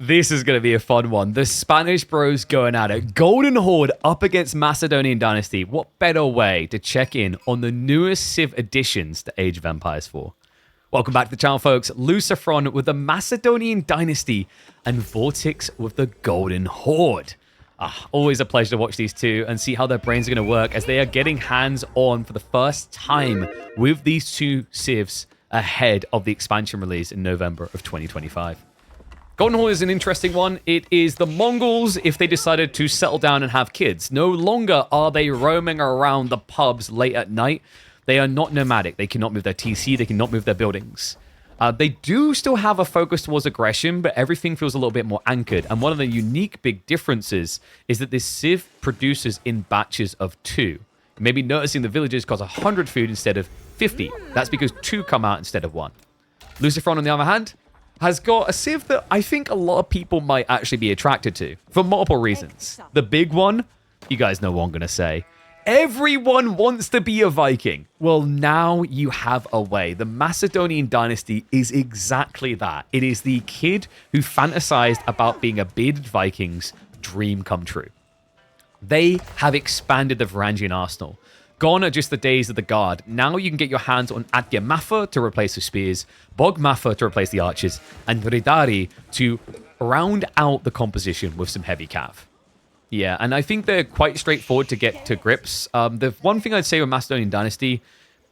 This is going to be a fun one. The Spanish bros going at it. Golden Horde up against Macedonian Dynasty. What better way to check in on the newest Civ additions to Age of Empires 4? Welcome back to the channel, folks. Lucifron with the Macedonian Dynasty and Vortex with the Golden Horde. Always a pleasure to watch these two and see how their brains are going to work as they are getting hands-on for the first time with these two Civs ahead of the expansion release in November of 2025. Golden Horde is an interesting one. It is the Mongols if they decided to settle down and have kids. No longer are they roaming around the pubs late at night. They are not nomadic. They cannot move their TC. They cannot move their buildings. They do still have a focus towards aggression, but everything feels a little bit more anchored. And one of the unique big differences is that this Civ produces in batches of 2. Maybe noticing the villagers cost 100 food instead of 50. That's because 2 come out instead of 1. Lucifron, on the other hand, has got a Civ that I think a lot of people might actually be attracted to for multiple reasons. The big one, you guys know what I'm going to say. Everyone wants to be a Viking. Well, now you have a way. The Macedonian Dynasty is exactly that. It is the kid who fantasized about being a bearded Viking's dream come true. They have expanded the Varangian arsenal. Gone are just the days of the guard. Now you can get your hands on ageofempires to replace the spears, bogmaffer to replace the archers, and Vridari to round out the composition with some heavy cav. Yeah, and I think they're quite straightforward to get to grips. The one thing I'd say with Macedonian Dynasty,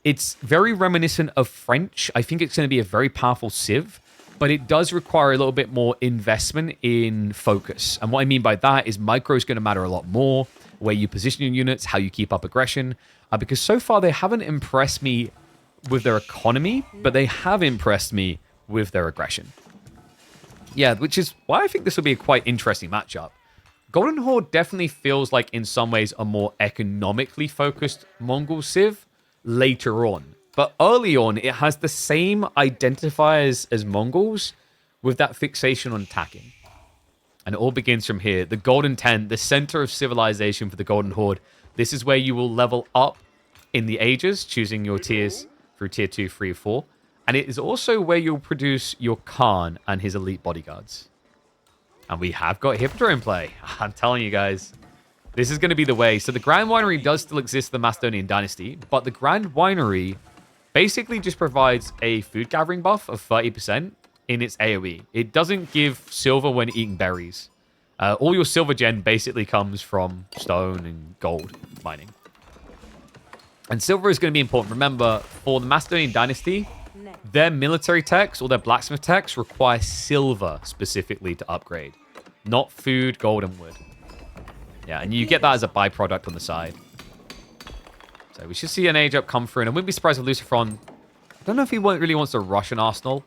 it's very reminiscent of French. I think it's going to be a very powerful Civ, but it does require a little bit more investment in focus. And what I mean by that is micro is going to matter a lot more, where you position your units, how you keep up aggression. Because so far they haven't impressed me with their economy, but they have impressed me with their aggression. Yeah, which is why I think this will be a quite interesting matchup. Golden Horde definitely feels like in some ways a more economically focused Mongol Civ later on. But early on, it has the same identifiers as Mongols with that fixation on attacking. And it all begins from here. The Golden Tent, the center of civilization for the Golden Horde. This is where you will level up in the ages, choosing your tiers through tier 2, 3, 4. And it is also where you'll produce your Khan and his elite bodyguards. And we have got Hippodrome in play. I'm telling you guys, this is going to be the way. So the Grand Winery does still exist in the Macedonian Dynasty, but the Grand Winery basically just provides a food gathering buff of 30% in its AoE. It doesn't give silver when eating berries. All your silver gen basically comes from stone and gold mining. And silver is going to be important. Remember, for the Macedonian Dynasty, their military techs or their blacksmith techs require silver specifically to upgrade. Not food, gold, and wood. Yeah, and you get that as a byproduct on the side. So we should see an age up come through. And I wouldn't be surprised if Lucifron... I don't know if he really wants to rush an arsenal.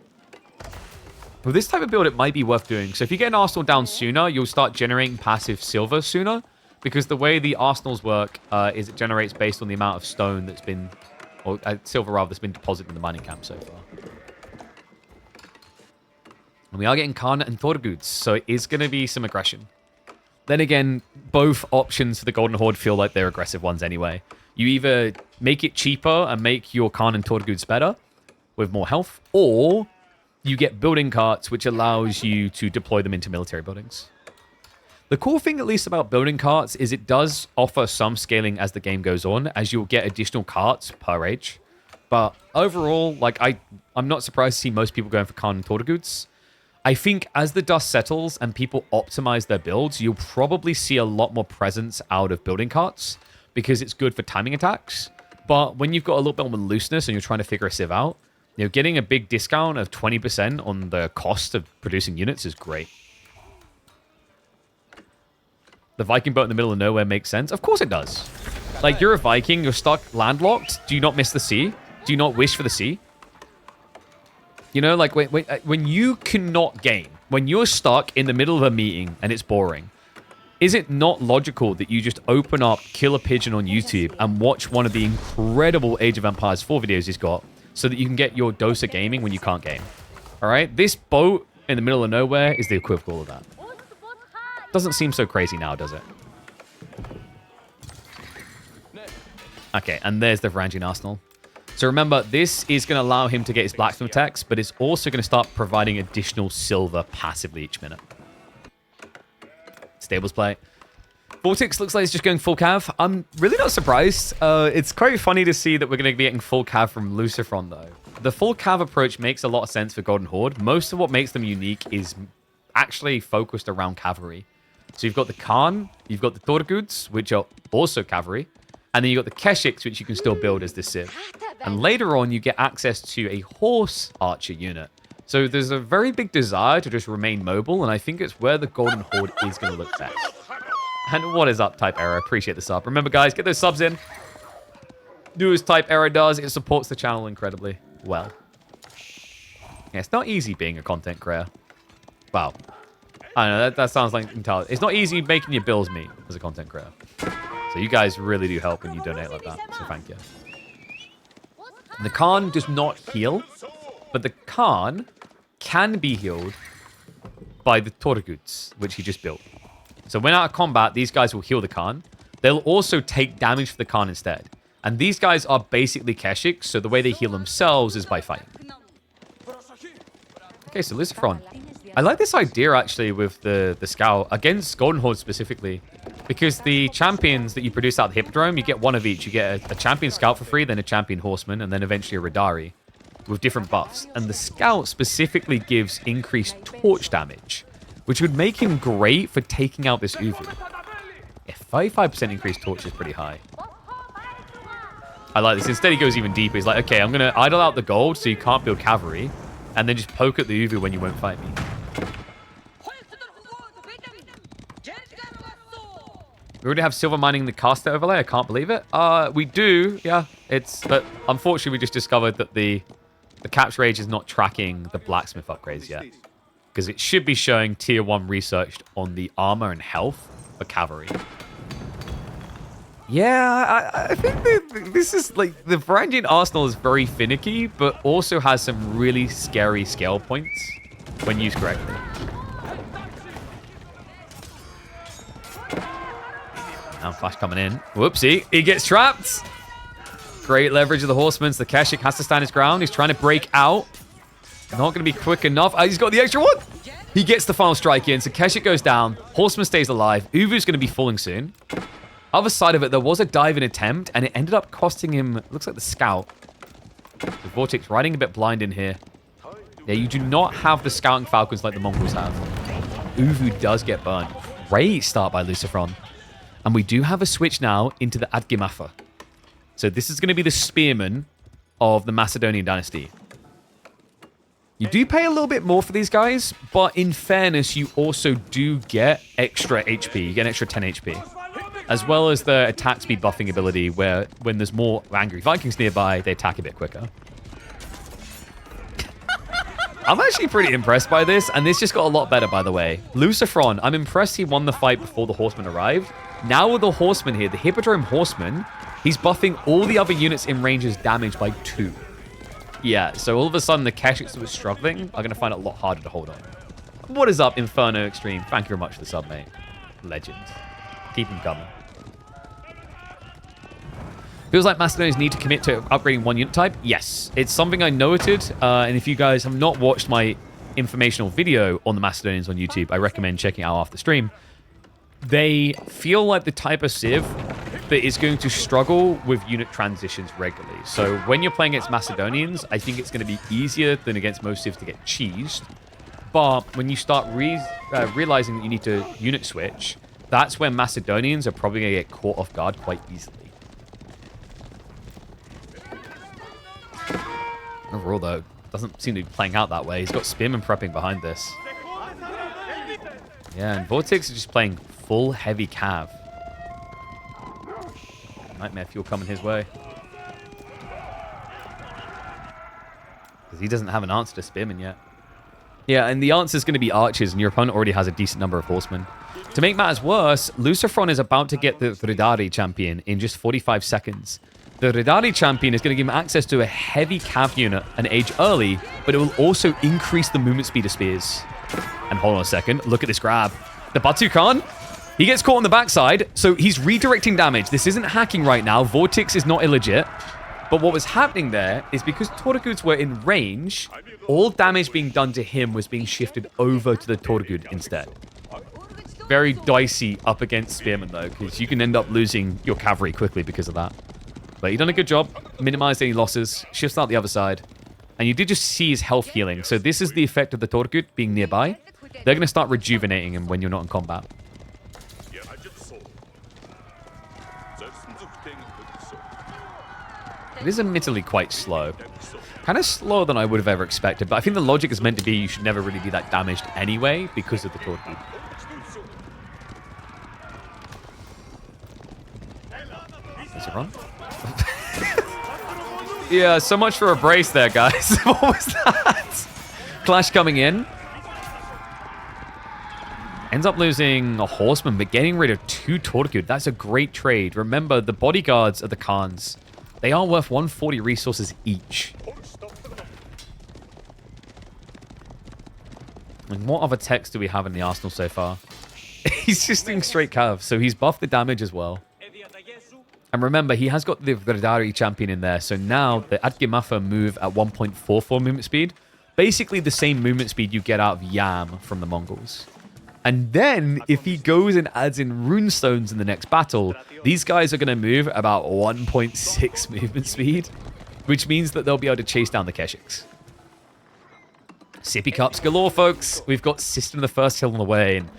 With this type of build, it might be worth doing. So if you get an arsenal down sooner, you'll start generating passive silver sooner. Because the way the arsenals work is it generates based on the amount of stone that's been... Or silver, rather, that's been deposited in the mining camp so far. And we are getting Khan and Thorgoods, so it is going to be some aggression. Then again, both options for the Golden Horde feel like they're aggressive ones anyway. You either make it cheaper and make your Khan and Thorgoods better with more health, or you get building carts, which allows you to deploy them into military buildings. The cool thing, at least, about building carts is it does offer some scaling as the game goes on, as you'll get additional carts per age. But overall, like I'm not surprised to see most people going for Khan and Thorgoods. I think as the dust settles and people optimize their builds, you'll probably see a lot more presence out of building carts because it's good for timing attacks. But when you've got a little bit more looseness and you're trying to figure a civ out, you know, getting a big discount of 20% on the cost of producing units is great. The Viking boat in the middle of nowhere makes sense. Of course it does. Like, you're a Viking, you're stuck landlocked. Do you not miss the sea? Do you not wish for the sea? You know, like, when you cannot game, when you're stuck in the middle of a meeting and it's boring, is it not logical that you just open up KillerPigeon on YouTube and watch one of the incredible Age of Empires 4 videos he's got so that you can get your dose of gaming when you can't game? All right? This boat in the middle of nowhere is the equivalent of that. Doesn't seem so crazy now, does it? Okay, and there's the Varangian arsenal. So remember, this is going to allow him to get his blacksmith attacks, but it's also going to start providing additional silver passively each minute. Stables play. Vortex looks like it's just going full cav. I'm really not surprised. It's quite funny to see that we're going to be getting full cav from Lucifron, though. The full cav approach makes a lot of sense for Golden Horde. Most of what makes them unique is actually focused around cavalry. So you've got the Khan, you've got the Torguds, which are also cavalry, and then you've got the Keshiks, which you can still build as the Civ. And later on, you get access to a horse archer unit. So there's a very big desire to just remain mobile, and I think it's where the Golden Horde is going to look best. And what is up, Type Error? Appreciate the sub. Remember, guys, get those subs in. Do as Type Error does. It supports the channel incredibly well. Yeah, it's not easy being a content creator. Wow. I don't know, that sounds like intelligent. It's not easy making your bills meet as a content creator. So you guys really do help when you donate like that. So thank you. The Khan does not heal, but the Khan can be healed by the Torguds, which he just built. So when out of combat, these guys will heal the Khan. They'll also take damage for the Khan instead. And these guys are basically Keshiks, so the way they heal themselves is by fighting. Okay, so Lucifron. I like this idea, actually, with the Scout, against Golden Horde specifically. Because the champions that you produce out of the Hippodrome, you get one of each. You get a champion Scout for free, then a champion Horseman, and then eventually a Radari with different buffs. And the Scout specifically gives increased torch damage, which would make him great for taking out this Uvu. Yeah, 35% increased torch is pretty high. I like this. Instead, he goes even deeper. He's like, okay, I'm going to idle out the gold so you can't build cavalry, and then just poke at the Uvu when you won't fight me. We already have silver mining the caster overlay. I can't believe it. We do, yeah. But unfortunately, we just discovered that the capture rage is not tracking the blacksmith upgrades yet. Because it should be showing tier 1 researched on the armor and health for cavalry. Yeah, I think this is like the Varangian Arsenal is very finicky, but also has some really scary scale points when used correctly. Now flash coming in. Whoopsie, he gets trapped. Great leverage of the Horsemen. So the Keshik has to stand his ground. He's trying to break out. Not going to be quick enough. Oh, he's got the extra one. He gets the final strike in. So Keshik goes down. Horseman stays alive. Uvu's going to be falling soon. Other side of it, there was a diving attempt, and it ended up costing him, looks like the Scout. The Vortex riding a bit blind in here. Yeah, you do not have the Scouting Falcons like the Mongols have. Uvu does get burned. Great start by Lucifron. And we do have a switch now into the Adgimafa. So this is going to be the Spearman of the Macedonian dynasty. You do pay a little bit more for these guys, but in fairness, you also do get extra HP. You get an extra 10 HP. As well as the attack speed buffing ability, where when there's more angry Vikings nearby, they attack a bit quicker. I'm actually pretty impressed by this, and this just got a lot better, by the way. Lucifron, I'm impressed he won the fight before the Horsemen arrived. Now with the Horsemen here, the Hippodrome Horseman, he's buffing all the other units in range's damage by 2. Yeah, so all of a sudden the Keshiks that were struggling are going to find it a lot harder to hold on. What is up, Inferno Extreme? Thank you very much for the sub, mate. Legend. Keep him coming. Feels like Macedonians need to commit to upgrading one unit type. Yes, it's something I noted. And if you guys have not watched my informational video on the Macedonians on YouTube, I recommend checking it out after the stream. They feel like the type of Civ that is going to struggle with unit transitions regularly. So when you're playing against Macedonians, I think it's going to be easier than against most Civs to get cheesed. But when you start realizing that you need to unit switch, that's when Macedonians are probably going to get caught off guard quite easily. Overall, though, doesn't seem to be playing out that way. He's got Spearman prepping behind this. Yeah, and Vortex is just playing full heavy cav. Nightmare fuel coming his way. Because he doesn't have an answer to Spearman yet. Yeah, and the answer is going to be archers, and your opponent already has a decent number of horsemen. To make matters worse, Lucifron is about to get the Radari champion in just 45 seconds. The Radari champion is going to give him access to a heavy cav unit and age early, but it will also increase the movement speed of spears. And hold on a second, look at this grab. The Batu Khan, he gets caught on the backside, so he's redirecting damage. This isn't hacking right now. Vortex is not illegit. But what was happening there is because Torguds were in range, all damage being done to him was being shifted over to the Torgud instead. very dicey up against Spearmen, though, because you can end up losing your cavalry quickly because of that. But you've done a good job. Minimized any losses. Shifts out the other side. And you did just see his health healing. So this is the effect of the Torgut being nearby. They're going to start rejuvenating him when you're not in combat. It is admittedly quite slow. Kind of slower than I would have ever expected. But I think the logic is meant to be you should never really be that damaged anyway because of the Torgut. Is it wrong? Yeah, so much for a brace there, guys. What was that? Clash coming in. Ends up losing a horseman, but getting rid of 2 Torgut. That's a great trade. Remember, the bodyguards are the Khans. They are worth 140 resources each. And what other techs do we have in the arsenal so far? He's just doing straight cav, so he's buffed the damage as well. And remember, he has got the Verdari champion in there, so now the Adgimafa move at 1.44 movement speed. Basically the same movement speed you get out of Yam from the Mongols. And then, if he goes and adds in runestones in the next battle, these guys are going to move about 1.6 movement speed, which means that they'll be able to chase down the Keshiks. Sippy cups galore, folks. We've got System of the First Hill on the way, and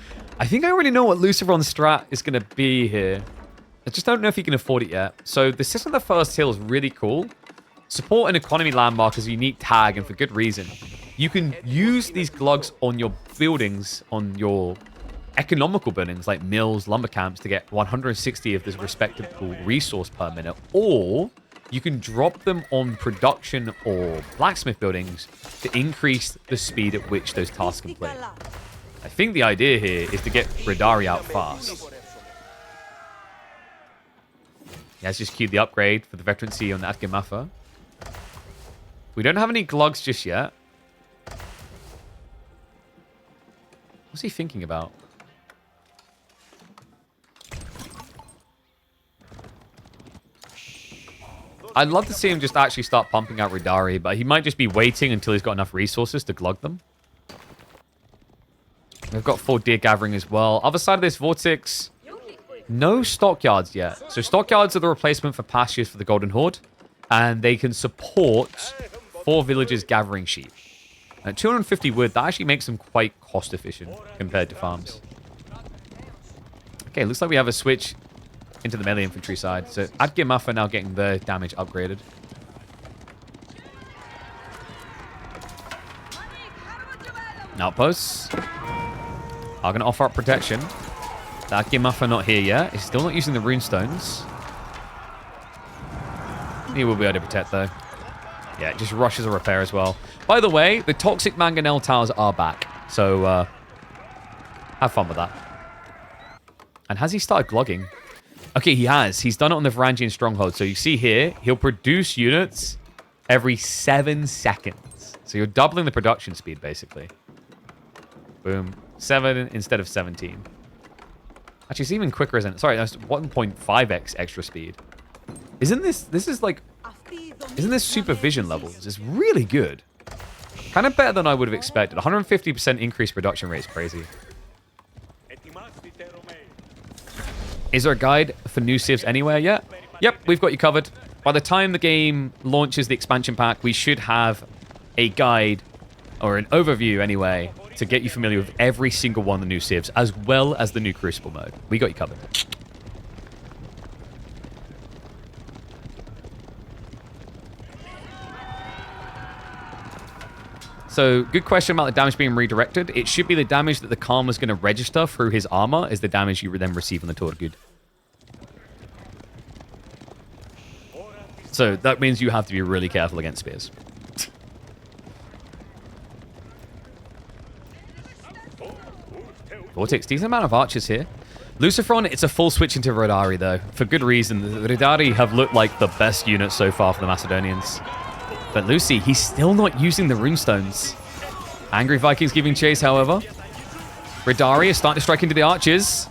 I think I already know what Luciferon's strat is going to be here. I just don't know if he can afford it yet. So the System of the First Hill is really cool. Support an economy landmark is a unique tag, and for good reason. You can use these glugs on your buildings, on your economical buildings, like mills, lumber camps, to get 160 of this respectable resource per minute. Or you can drop them on production or blacksmith buildings to increase the speed at which those tasks complete. I think the idea here is to get Radari out fast. He has just queued the upgrade for the veterancy on the Adgimafa. We don't have any glugs just yet. What's he thinking about? I'd love to see him just actually start pumping out Radari, but he might just be waiting until he's got enough resources to glug them. We've got 4 deer gathering as well. Other side of this vortex, no stockyards yet. So stockyards are the replacement for pastures for the Golden Horde, and they can support 4 villagers gathering sheep. At 250 wood, that actually makes them quite cost efficient compared to farms. Okay, looks like we have a switch into the melee infantry side. So Adgimafa now getting their damage upgraded. Outposts are going to offer up protection. The Adgimafa not here yet. He's still not using the runestones. He will be able to protect though. Yeah, it just rushes a repair as well. By the way, the toxic mangonel towers are back. So, have fun with that. And has he started glogging? Okay, he has. He's done it on the Varangian stronghold. So you see here, he'll produce units every 7 seconds. So you're doubling the production speed, basically. Boom. 7 instead of 17. Actually, it's even quicker, isn't it? Sorry, that's 1.5x extra speed. Isn't this supervision levels? It's really good. Kind of better than I would have expected. 150% increased production rate is crazy. Is there a guide for new civs anywhere yet? Yep, we've got you covered. By the time the game launches the expansion pack, we should have a guide, or an overview anyway, to get you familiar with every single one of the new civs, as well as the new Crucible mode. We got you covered. So, good question about the damage being redirected. It should be the damage that the Khan was going to register through his armor is the damage you then receive on the Torgut. So, that means you have to be really careful against spears. Vortex, decent amount of archers here. Luciferon, it's a full switch into Rodari, though. For good reason. The Rodari have looked like the best unit so far for the Macedonians. But Lucy, he's still not using the runestones. Angry Vikings giving chase, however. Radari is starting to strike into the archers.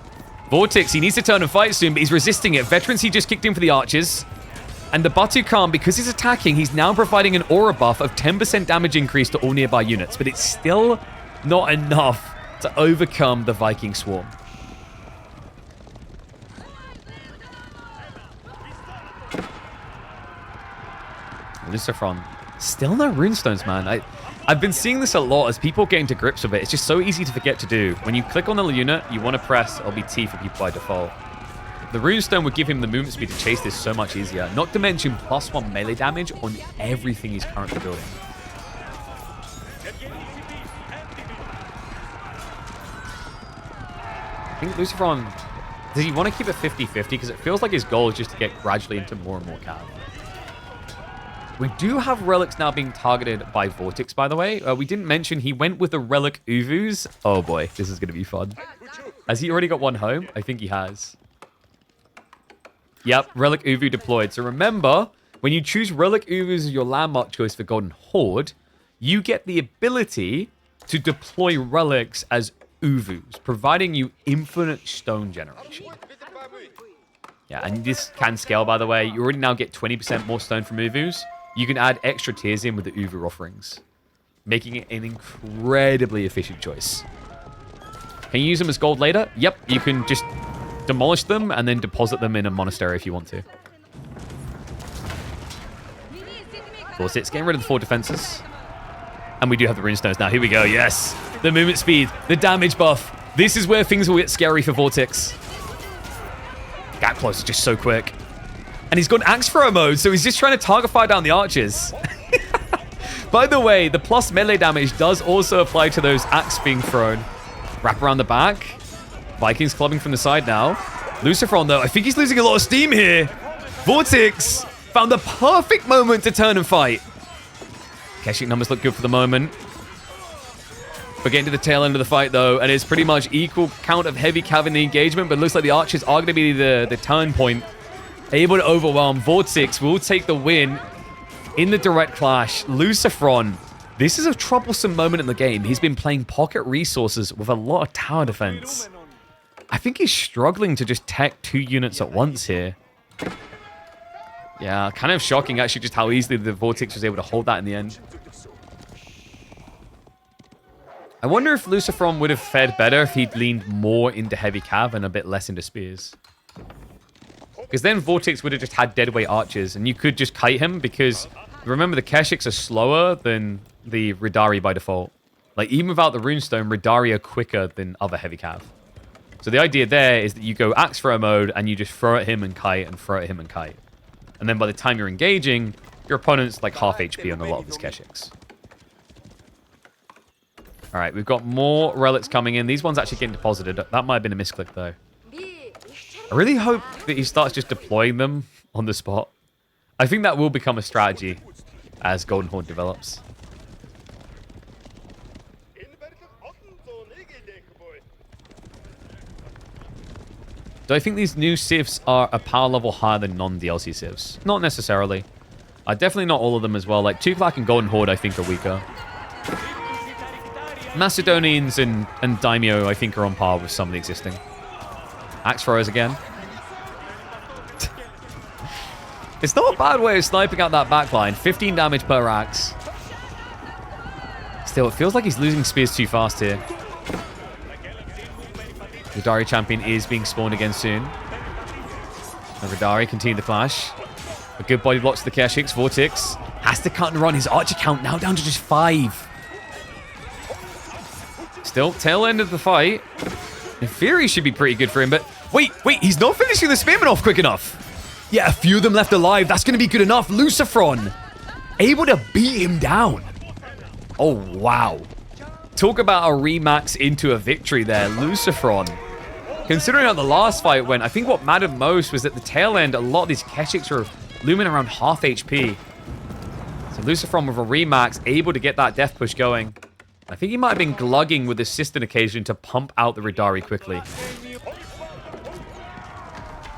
Vortex, he needs to turn and fight soon, but he's resisting it. Veterans, he just kicked in for the archers. And the Batu Khan, because he's attacking, he's now providing an aura buff of 10% damage increase to all nearby units. But it's still not enough to overcome the Viking swarm. Lucifron. Still no runestones, man. I've been seeing this a lot as people get into grips with it. It's just so easy to forget to do. When you click on the unit, you want to press LBT for people by default. The runestone would give him the movement speed to chase this so much easier. Not to mention +1 melee damage on everything he's currently building. I think Lucifron, does he want to keep it 50-50? Because it feels like his goal is just to get gradually into more and more cav. We do have relics now being targeted by Vortex, by the way. We didn't mention he went with the relic Uvus. Oh boy, this is going to be fun. Has he already got one home? I think he has. Yep, relic Uvu deployed. So remember, when you choose relic Uvus as your landmark choice for Golden Horde, you get the ability to deploy relics as Uvus, providing you infinite stone generation. Yeah, and this can scale, by the way. You already now get 20% more stone from Uvus. You can add extra tiers in with the Uvu offerings, making it an incredibly efficient choice. Can you use them as gold later? Yep, you can just demolish them and then deposit them in a monastery if you want to. Of course, it's getting rid of the 4 defenses. And we do have the runestones now. Here we go. Yes. The movement speed, the damage buff. This is where things will get scary for Vortex. Gap close is just so quick. And he's got axe thrower mode, so he's just trying to target fire down the archers. By the way, the plus melee damage does also apply to those axe being thrown. Wrap around the back. Vikings clubbing from the side now. Lucifron, though, I think he's losing a lot of steam here. Vortex found the perfect moment to turn and fight. Keshik numbers look good for the moment. We're getting to the tail end of the fight, though, and it's pretty much equal count of heavy cav in the engagement, but it looks like the archers are going to be the turn point. Able to overwhelm. Vortex will take the win in the direct clash. Lucifron, this is a troublesome moment in the game. He's been playing pocket resources with a lot of tower defense. I think he's struggling to just tech 2 units at once here. Yeah, kind of shocking, actually, just how easily the Vortex was able to hold that in the end. I wonder if Lucifron would have fared better if he'd leaned more into heavy cav and a bit less into spears. Because then Vortex would have just had deadweight archers, and you could just kite him, because remember the Keshiks are slower than the Ridari by default. Like, even without the runestone, Ridari are quicker than other heavy cav. So the idea there is that you go axe thrower mode, and you just throw at him and kite, and throw at him and kite. And then by the time you're engaging, your opponent's like half HP on a lot of his Keshiks. Alright, we've got more relics coming in. These ones actually getting deposited. That might have been a misclick, though. I really hope that he starts just deploying them on the spot. I think that will become a strategy as Golden Horde develops. Do I think these new civs are a power level higher than non-DLC civs? Not necessarily. Definitely not all of them as well. Like, Tuklak and Golden Horde, I think, are weaker. Macedonians and Daimyo, I think, are on par with some of the existing. Axe throwers again. It's not a bad way of sniping out that backline. 15 damage per axe. Still, it feels like he's losing spears too fast here. The Ridari champion is being spawned again soon. The Ridari continue the clash. A good body blocks the Keshiks. Vortex has to cut and run. His archer count now down to just 5. Still, tail end of the fight. In theory, should be pretty good for him, but wait, he's not finishing the spearman off quick enough. Yeah, a few of them left alive. That's going to be good enough. Lucifron able to beat him down. Oh, wow. Talk about a remax into a victory there. Lucifron. Considering how the last fight went, I think what mattered most was at the tail end, a lot of these Keshiks were looming around half HP. So Lucifron with a remax, able to get that death push going. I think he might have been glugging with assist on occasion to pump out the Ridari quickly.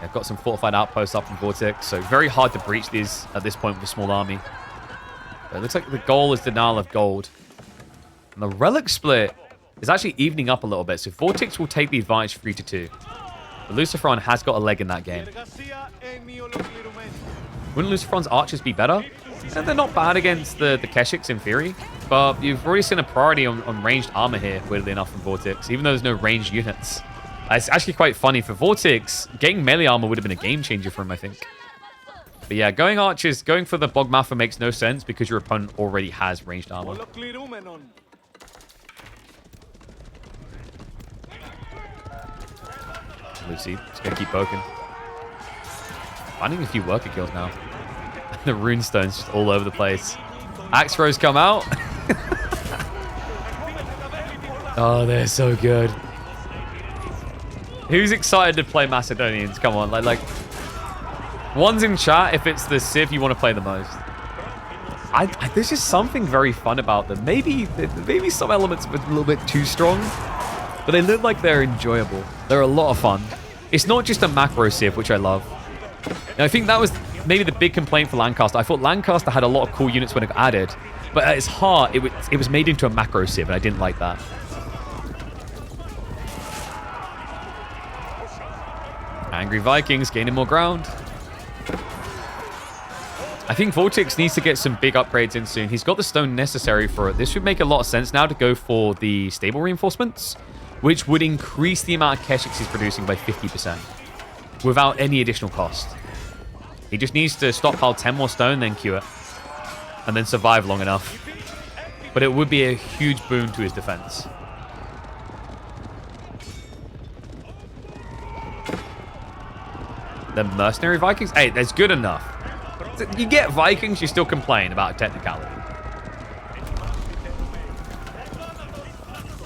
I've got some fortified outposts up from Vortex, so very hard to breach these at this point with a small army. But it looks like the goal is denial of gold. And the relic split is actually evening up a little bit, so Vortex will take the advantage 3-2. But Lucifron has got a leg in that game. Wouldn't Lucifron's archers be better? And they're not bad against the Keshiks in theory, but you've already seen a priority on ranged armor here, weirdly enough, from Vortex, even though there's no ranged units. It's actually quite funny. For Vortex, getting melee armor would have been a game changer for him, I think. But yeah, going archers, going for the Bogmaffer makes no sense because your opponent already has ranged armor. Lucy, just gonna keep poking. Finding a few worker kills now. The runestone's just all over the place. Axe throws come out. Oh, they're so good. Who's excited to play Macedonians? Come on, like one's in chat if it's the Civ you want to play the most. There's just something very fun about them. Maybe some elements are a little bit too strong, but they look like they're enjoyable. They're a lot of fun. It's not just a macro Civ, which I love. And I think that was maybe the big complaint for Lancaster. I thought Lancaster had a lot of cool units when it got added, but at its heart, it was made into a macro Civ, and I didn't like that. Angry Vikings gaining more ground. I think Vortex needs to get some big upgrades in soon. He's got the stone necessary for it. This would make a lot of sense now to go for the stable reinforcements, which would increase the amount of Keshiks he's producing by 50% without any additional cost. He just needs to stockpile 10 more stone, then queue it, and then survive long enough. But it would be a huge boon to his defense. The mercenary Vikings? Hey, that's good enough. You get Vikings, you still complain about technicality.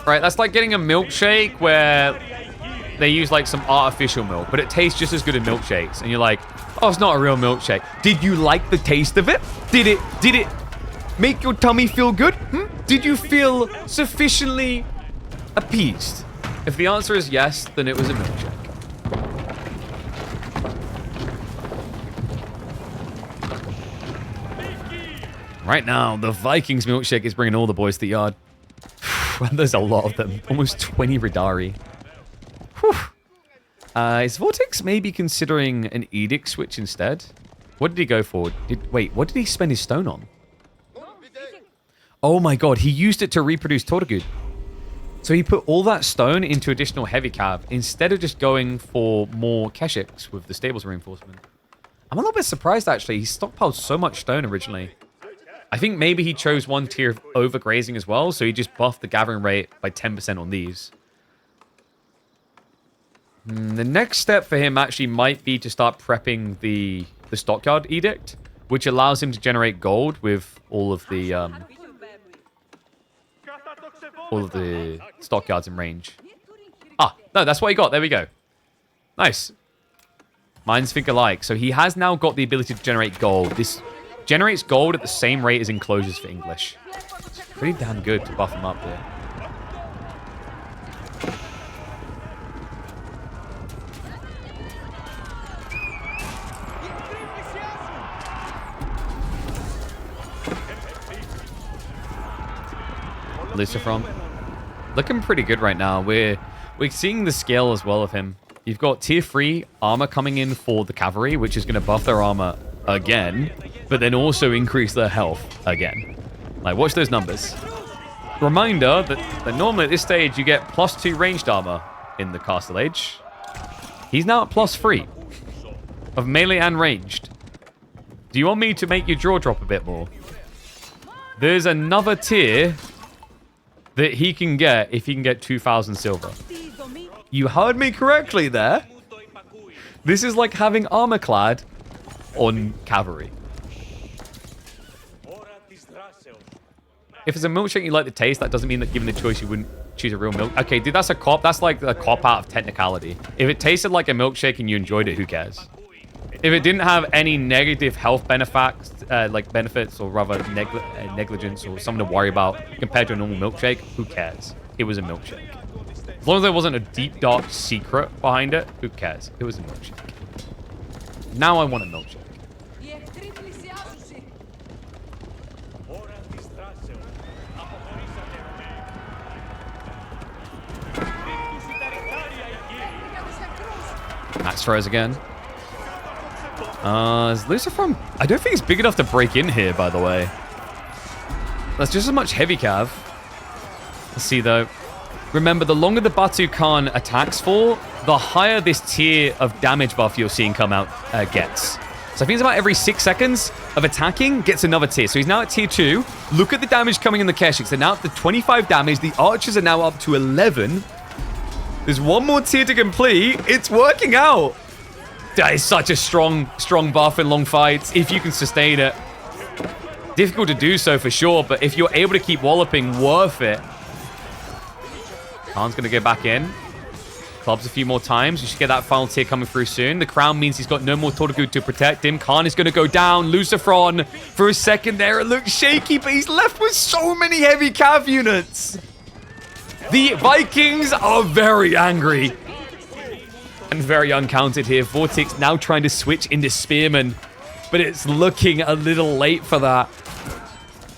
Right, that's like getting a milkshake where they use like some artificial milk, but it tastes just as good as milkshakes. And you're like, oh, it's not a real milkshake. Did you like the taste of it? Did it make your tummy feel good? Did you feel sufficiently appeased? If the answer is yes, then it was a milkshake. Right now, the Vikings milkshake is bringing all the boys to the yard. There's a lot of them. Almost 20 Radari. Is Vortex maybe considering an edict switch instead? What did he go for? Wait, what did he spend his stone on? Oh my god, he used it to reproduce Tortugud. So he put all that stone into additional heavy cav instead of just going for more Keshiks with the stables reinforcement. I'm a little bit surprised actually. He stockpiled so much stone originally. I think maybe he chose one tier of overgrazing as well, so he just buffed the gathering rate by 10% on these. The next step for him actually might be to start prepping the stockyard edict, which allows him to generate gold with all of the stockyards in range. Ah, no, that's what he got. There we go. Nice. Minds think alike. So he has now got the ability to generate gold. This generates gold at the same rate as enclosures for English. It's pretty damn good to buff him up there. Lucifer looking pretty good right now. We're seeing the scale as well of him. You've got tier 3 armor coming in for the cavalry, which is going to buff their armor again, but then also increase their health again. Like, watch those numbers. Reminder that normally at this stage you get +2 ranged armor in the Castle Age. He's now at +3 of melee and ranged. Do you want me to make your draw drop a bit more? There's another tier that he can get if he can get 2,000 silver. You heard me correctly there. This is like having armor clad on cavalry. If it's a milkshake you like the taste, that doesn't mean that given the choice you wouldn't choose a real milk. Okay, dude, that's a cop. That's like a cop out of technicality. If it tasted like a milkshake and you enjoyed it, who cares? If it didn't have any negative health benefits, or rather negligence or something to worry about compared to a normal milkshake, who cares? It was a milkshake. As long as there wasn't a deep, dark secret behind it, who cares? It was a milkshake. Now I want a milkshake. Max throws again. Is Lucifer? I don't think he's big enough to break in here, by the way. That's just as much heavy cav. Let's see, though. Remember, the longer the Batu Khan attacks for, the higher this tier of damage buff you're seeing come out gets. So I think it's about every 6 seconds of attacking gets another tier. So he's now at tier 2. Look at the damage coming in the Keshiks. They're now up to 25 damage. The archers are now up to 11. There's one more tier to complete. It's working out. That is such a strong buff in long fights, if you can sustain it. Difficult to do so for sure, but if you're able to keep walloping, worth it. Khan's going to go back in. Clubs a few more times. You should get that final tier coming through soon. The crown means he's got no more Torgu to protect him. Khan is going to go down. Lucifron, for a second there, it looked shaky, but he's left with so many heavy cav units. The Vikings are very angry. And very uncounted here. Vortex now trying to switch into Spearman, but it's looking a little late for that.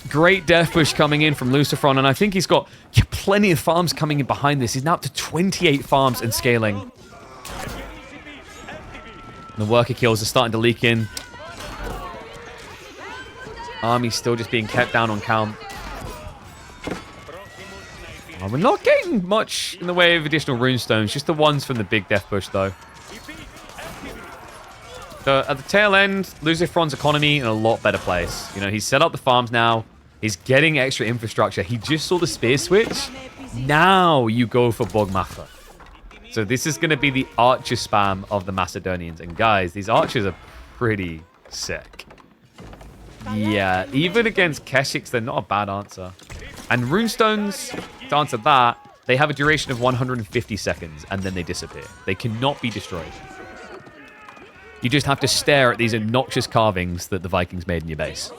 Great death push coming in from Lucifron, and I think he's got plenty of farms coming in behind this. He's now up to 28 farms and scaling. The worker kills are starting to leak in. Army's still just being kept down on count. Oh, we're not getting much in the way of additional runestones, just the ones from the big death push, though. So at the tail end, Lucifron's economy in a lot better place. You know, he's set up the farms now. He's getting extra infrastructure. He just saw the spear switch. Now you go for Bogmatha. So this is going to be the archer spam of the Macedonians. And guys, these archers are pretty sick. Yeah, even against Keshiks, they're not a bad answer. And runestones, to answer that, they have a duration of 150 seconds, and then they disappear. They cannot be destroyed. You just have to stare at these obnoxious carvings that the Vikings made in your base.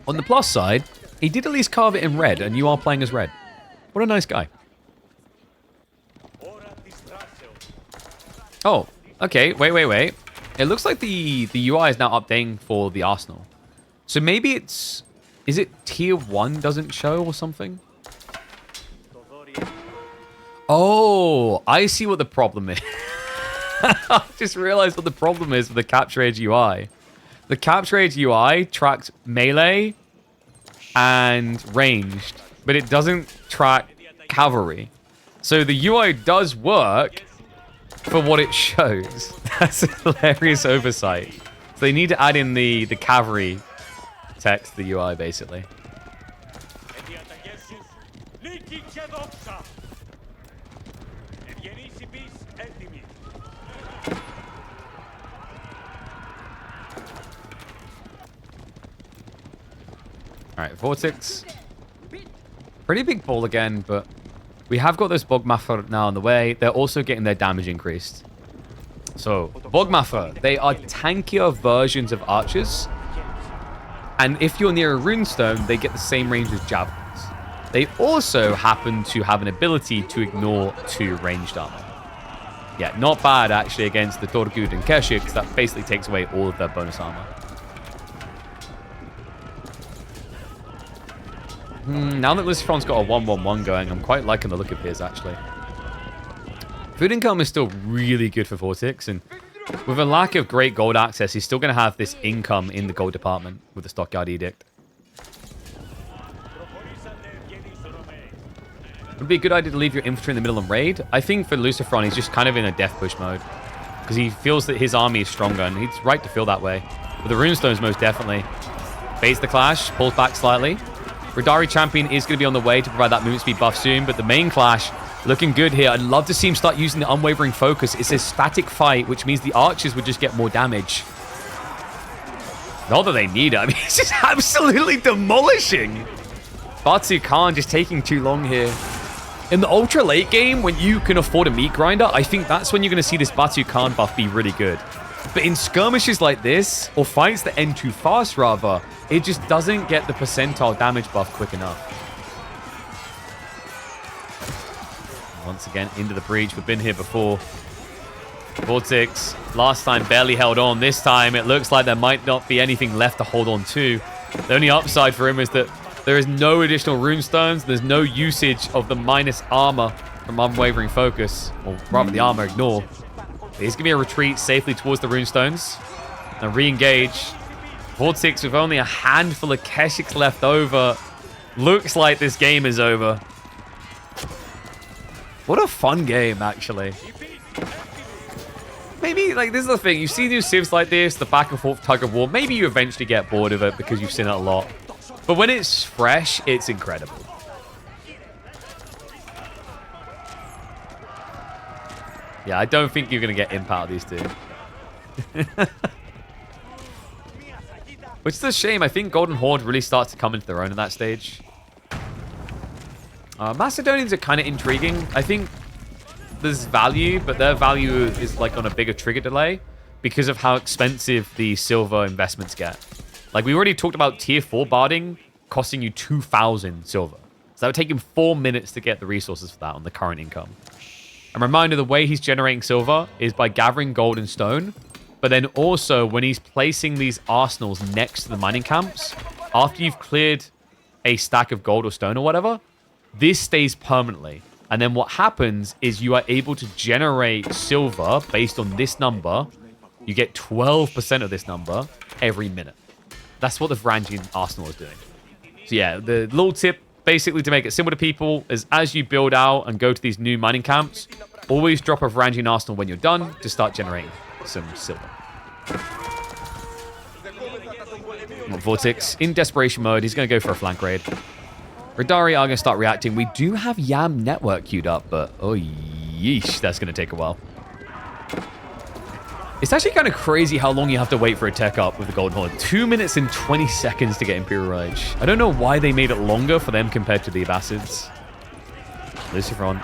On the plus side, he did at least carve it in red, and you are playing as red. What a nice guy. Oh, okay, wait. It looks like the UI is now updating for the Arsenal. So maybe it's... Is it tier 1 doesn't show or something? Oh, I see what the problem is. I just realized what the problem is with the Capture Age UI. The Capture Age UI tracks melee and ranged, but it doesn't track cavalry. So the UI does work for what it shows. That's a hilarious oversight. So they need to add in the cavalry text, the UI, basically. Alright, Vortex. Pretty big ball again, but we have got those Bogmatha now on the way. They're also getting their damage increased. So, Bogmatha, they are tankier versions of archers. And if you're near a runestone, they get the same range as javelins. They also happen to have an ability to ignore 2 ranged armor. Yeah, not bad actually against the Torgud and Keshiks. That basically takes away all of their bonus armor. Now that Lucifron's got a 1-1-1 going, I'm quite liking the look of his, actually. Food income is still really good for Vortex, and with a lack of great gold access, he's still going to have this income in the gold department with the Stockyard Edict. Would be a good idea to leave your infantry in the middle and raid. I think for Lucifron, he's just kind of in a death push mode, because he feels that his army is stronger, and he's right to feel that way. But the runestones, most definitely. Baits the clash, pulls back slightly. Radari Champion is going to be on the way to provide that movement speed buff soon, but the main clash looking good here. I'd love to see him start using the unwavering focus. It's a static fight, which means the archers would just get more damage. Not that they need it. I mean, it's just absolutely demolishing. Batu Khan just taking too long here. In the ultra late game, when you can afford a meat grinder, I think that's when you're going to see this Batu Khan buff be really good. But in skirmishes like this, or fights that end too fast rather, it just doesn't get the percentile damage buff quick enough. Once again, into the breach. We've been here before. Vortex, last time barely held on. This time, it looks like there might not be anything left to hold on to. The only upside for him is that there is no additional runestones. There's no usage of the minus armor from Unwavering Focus, or rather the armor ignore. He's going to be a retreat safely towards the runestones and re-engage. Vortex with only a handful of Keshiks left over. Looks like this game is over. What a fun game, actually. maybe, like, this is the thing. You see new civs like this, the back and forth tug of war. Maybe you eventually get bored of it because you've seen it a lot. But when it's fresh, it's incredible. Yeah, I don't think you're going to get imp out of these two. Which is a shame. I think Golden Horde really starts to come into their own at that stage. Macedonians are kind of intriguing. I think there's value, but their value is like on a bigger trigger delay because of how expensive the silver investments get. Like, we already talked about tier 4 barding costing you 2,000 silver. So that would take him 4 minutes to get the resources for that on the current income. And reminder, the way he's generating silver is by gathering gold and stone. But then also, when he's placing these arsenals next to the mining camps, after you've cleared a stack of gold or stone or whatever, this stays permanently. And then what happens is you are able to generate silver based on this number. You get 12% of this number every minute. That's what the Varangian arsenal is doing. So yeah, the little tip, basically to make it simple to people, is as you build out and go to these new mining camps, always drop a Varangian arsenal when you're done to start generating some silver. Vortex in desperation mode. He's going to go for a flank raid. Radari are going to start reacting. We do have Yam Network queued up, but oh yeesh, that's going to take a while. It's actually kind of crazy how long you have to wait for a tech up with the Golden Horde. 2 minutes and 20 seconds to get Imperial Rage. I don't know why they made it longer for them compared to the Abbasids. Luciferon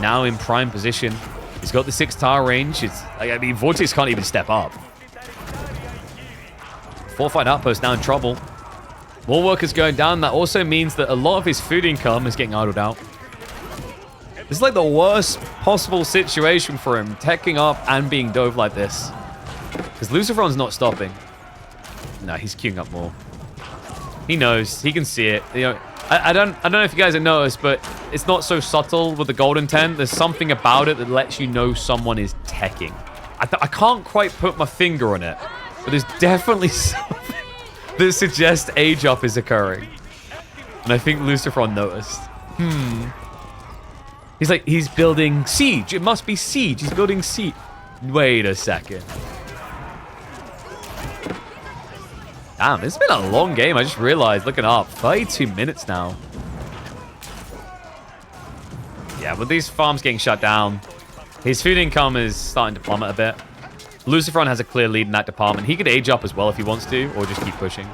now in prime position. He's got the 6 tower range. I mean, Vortex can't even step up. Fortified Outpost now in trouble. More workers going down. That also means that a lot of his food income is getting idled out. This is like the worst possible situation for him, teching up and being dove like this. Because Luciferon's not stopping. No, he's queuing up more. He knows. He can see it. You know, I don't know if you guys have noticed, but it's not so subtle with the Golden 10. There's something about it that lets you know someone is teching. I can't quite put my finger on it, but there's definitely something that suggests age up is occurring. And I think Luciferon noticed. He's like, he's building siege. It must be siege. He's building siege. Wait a second. Damn, it's been a long game. I just realized, looking up, 32 minutes now. Yeah, with these farms getting shut down, his food income is starting to plummet a bit. Luciferon has a clear lead in that department. He could age up as well if he wants to, or just keep pushing.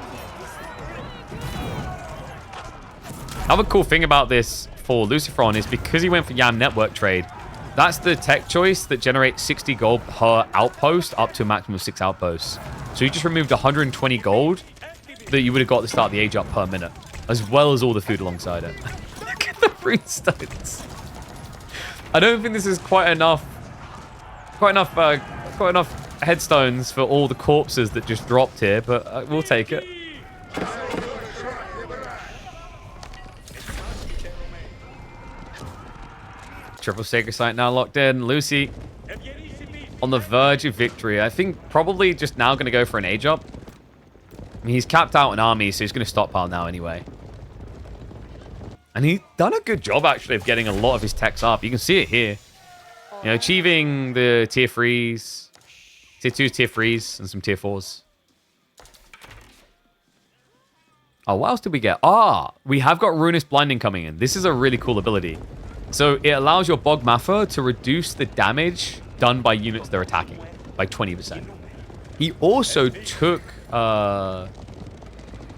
Another cool thing about this for Luciferon is because he went for Yam Network trade, that's the tech choice that generates 60 gold per outpost up to a maximum of 6 outposts. So you just removed 120 gold that you would have got at the start of the age up per minute, as well as all the food alongside it. Look at the runestones. I don't think this is quite enough headstones for all the corpses that just dropped here, but we'll take it. Triple Sacred Site now locked in. Lucy on the verge of victory. I think probably just now going to go for an age up. I mean, he's capped out an army, so he's going to stockpile now anyway. And he's done a good job, actually, of getting a lot of his techs up. You can see it here. You know, achieving the tier 3s, tier 2s, tier 3s, and some tier 4s. Oh, what else did we get? We have got Ruinous Blinding coming in. This is a really cool ability. So it allows your Bog Maffer to reduce the damage done by units they're attacking by 20%. He also took, I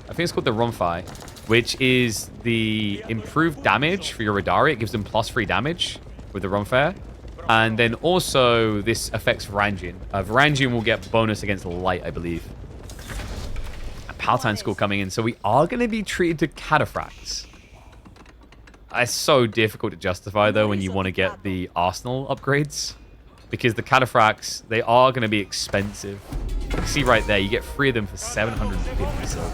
think it's called the Rumfi, which is the improved damage for your Radari. It gives them +3 damage with the Rumfair. And then also this affects Varangian. Varangian will get bonus against light, I believe. A Palatine School coming in. So we are going to be treated to Cataphracts. It's so difficult to justify, though, when you want to get the Arsenal upgrades. Because the Cataphracts, they are going to be expensive. You can see right there, you get 3 of them for 750 silver.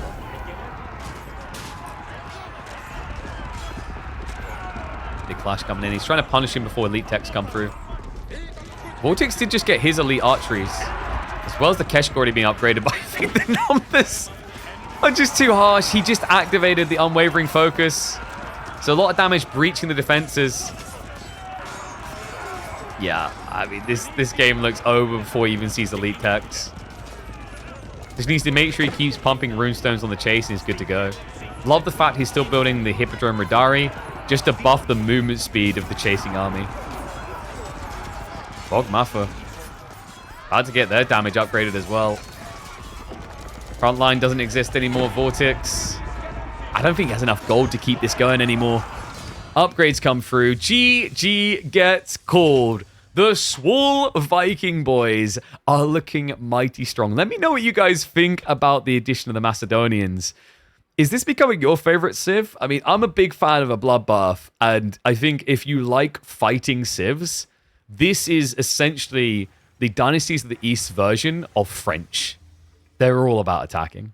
Big Clash coming in. He's trying to punish him before elite techs come through. Vortex did just get his elite archeries. As well as the Keshk already being upgraded, but I think the numbers are just too harsh. He just activated the Unwavering Focus. So a lot of damage breaching the defenses. Yeah, I mean, this game looks over before he even sees elite techs. Just needs to make sure he keeps pumping runestones on the chase and he's good to go. Love the fact he's still building the Hippodrome Radari just to buff the movement speed of the chasing army. Bog Muffa. Hard to get their damage upgraded as well. Frontline doesn't exist anymore. Vortex. I don't think he has enough gold to keep this going anymore. Upgrades come through. GG gets called. The Swole Viking boys are looking mighty strong. Let me know what you guys think about the addition of the Macedonians. Is this becoming your favorite Civ? I mean, I'm a big fan of a bloodbath, and I think if you like fighting Civs, this is essentially the Dynasties of the East version of French. They're all about attacking.